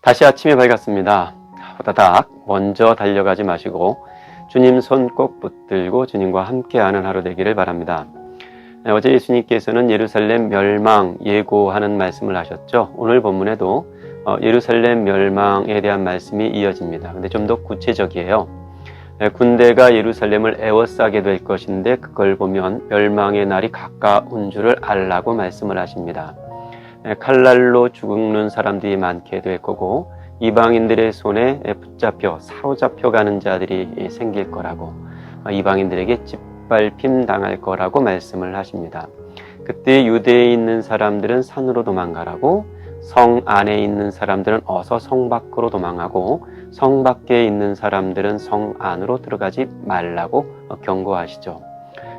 다시 아침이 밝았습니다. 호다닥 먼저 달려가지 마시고 주님 손 꼭 붙들고 주님과 함께하는 하루 되기를 바랍니다. 어제 예수님께서는 예루살렘 멸망 예고하는 말씀을 하셨죠. 오늘 본문에도 예루살렘 멸망에 대한 말씀이 이어집니다. 근데 좀 더 구체적이에요. 군대가 예루살렘을 에워싸게 될 것인데 그걸 보면 멸망의 날이 가까운 줄을 알라고 말씀을 하십니다. 칼날로 죽는 사람들이 많게 될 거고 이방인들의 손에 붙잡혀 사로잡혀 가는 자들이 생길 거라고, 이방인들에게 짓밟힘 당할 거라고 말씀을 하십니다. 그때 유대에 있는 사람들은 산으로 도망가라고, 성 안에 있는 사람들은 어서 성 밖으로 도망하고, 성 밖에 있는 사람들은 성 안으로 들어가지 말라고 경고하시죠.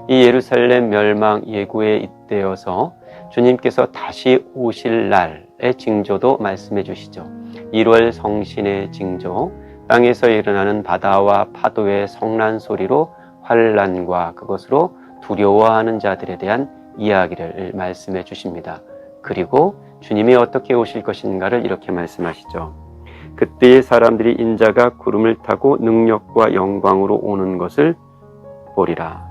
이 예루살렘 멸망 예고에 잇대어서 주님께서 다시 오실 날의 징조도 말씀해 주시죠. 1월 성신의 징조, 땅에서 일어나는 바다와 파도의 성난 소리로 환난과 그것으로 두려워하는 자들에 대한 이야기를 말씀해 주십니다. 그리고 주님이 어떻게 오실 것인가를 이렇게 말씀하시죠. 그때의 사람들이 인자가 구름을 타고 능력과 영광으로 오는 것을 보리라.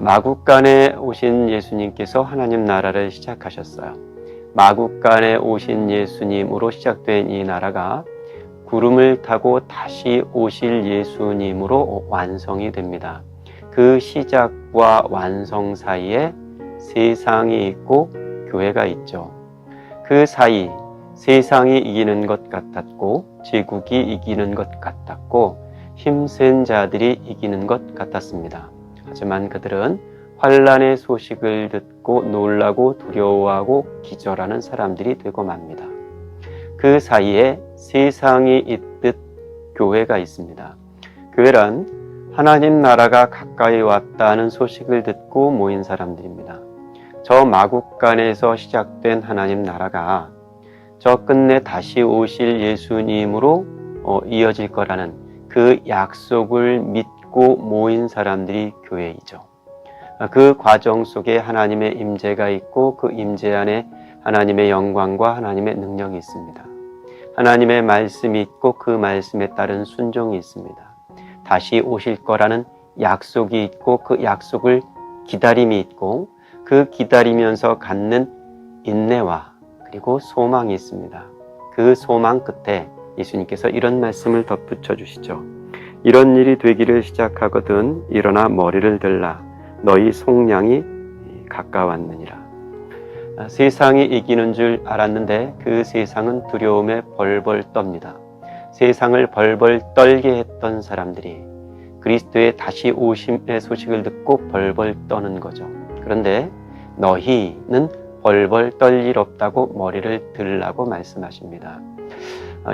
마국간에 오신 예수님께서 하나님 나라를 시작하셨어요. 마국간에 오신 예수님으로 시작된 이 나라가 구름을 타고 다시 오실 예수님으로 완성이 됩니다. 그 시작과 완성 사이에 세상이 있고 교회가 있죠. 그 사이 세상이 이기는 것 같았고 제국이 이기는 것 같았고 힘센 자들이 이기는 것 같았습니다. 하지만 그들은 환난의 소식을 듣고 놀라고 두려워하고 기절하는 사람들이 되고 맙니다. 그 사이에 세상이 있듯 교회가 있습니다. 교회란 하나님 나라가 가까이 왔다는 소식을 듣고 모인 사람들입니다. 저 마국간에서 시작된 하나님 나라가 저 끝내 다시 오실 예수님으로 이어질 거라는 그 약속을 믿고 모인 사람들이 교회이죠. 그 과정 속에 하나님의 임재가 있고 그 임재 안에 하나님의 영광과 하나님의 능력이 있습니다. 하나님의 말씀이 있고 그 말씀에 따른 순종이 있습니다. 다시 오실 거라는 약속이 있고 그 약속을 기다림이 있고 그 기다리면서 갖는 인내와 그리고 소망이 있습니다. 그 소망 끝에 예수님께서 이런 말씀을 덧붙여 주시죠. 이런 일이 되기를 시작하거든 일어나 머리를 들라 너희 속량이 가까웠느니라. 세상이 이기는 줄 알았는데 그 세상은 두려움에 벌벌 떱니다. 세상을 벌벌 떨게 했던 사람들이 그리스도의 다시 오심의 소식을 듣고 벌벌 떠는 거죠. 그런데 너희는 벌벌 떨 일 없다고 머리를 들라고 말씀하십니다.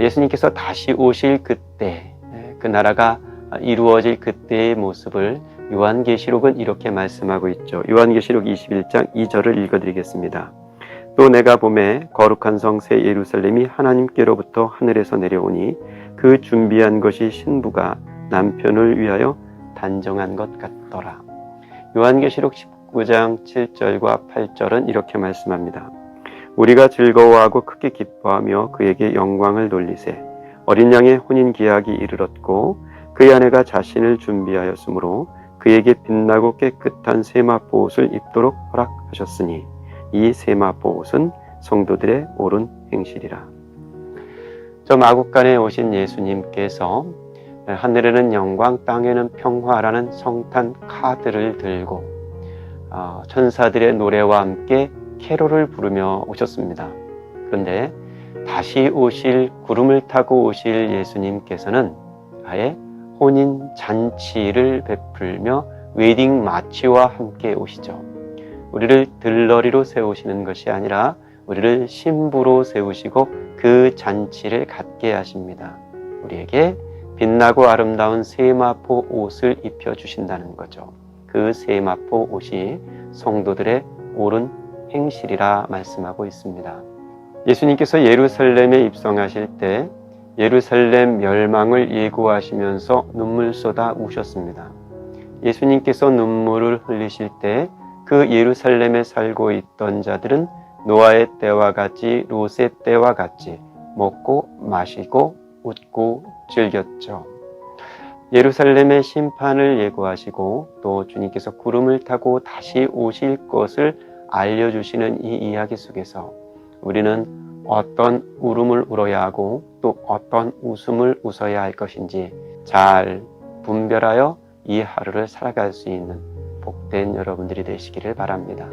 예수님께서 다시 오실 그때, 그 나라가 이루어질 그때의 모습을 요한계시록은 이렇게 말씀하고 있죠. 요한계시록 21장 2절을 읽어드리겠습니다. 또 내가 보매 거룩한 성 새 예루살렘이 하나님께로부터 하늘에서 내려오니 그 준비한 것이 신부가 남편을 위하여 단정한 것 같더라. 요한계시록 19장 7절과 8절은 이렇게 말씀합니다. 우리가 즐거워하고 크게 기뻐하며 그에게 영광을 돌리세. 어린 양의 혼인 기약이 이르렀고 그의 아내가 자신을 준비하였으므로 그에게 빛나고 깨끗한 세마포 옷을 입도록 허락하셨으니 이 세마포 옷은 성도들의 옳은 행실이라. 저 마국간에 오신 예수님께서 하늘에는 영광 땅에는 평화라는 성탄 카드를 들고 천사들의 노래와 함께 캐롤을 부르며 오셨습니다. 그런데 다시 오실 구름을 타고 오실 예수님께서는 아예 혼인 잔치를 베풀며 웨딩 마치와 함께 오시죠. 우리를 들러리로 세우시는 것이 아니라 우리를 신부로 세우시고 그 잔치를 갖게 하십니다. 우리에게 빛나고 아름다운 세마포 옷을 입혀주신다는 거죠. 그 세마포 옷이 성도들의 옳은 행실이라 말씀하고 있습니다. 예수님께서 예루살렘에 입성하실 때 예루살렘 멸망을 예고하시면서 눈물 쏟아 우셨습니다. 예수님께서 눈물을 흘리실 때 그 예루살렘에 살고 있던 자들은 노아의 때와 같이 롯의 때와 같이 먹고 마시고 웃고 즐겼죠. 예루살렘의 심판을 예고하시고 또 주님께서 구름을 타고 다시 오실 것을 알려주시는 이 이야기 속에서 우리는 어떤 울음을 울어야 하고 또 어떤 웃음을 웃어야 할 것인지 잘 분별하여 이 하루를 살아갈 수 있는 복된 여러분들이 되시기를 바랍니다.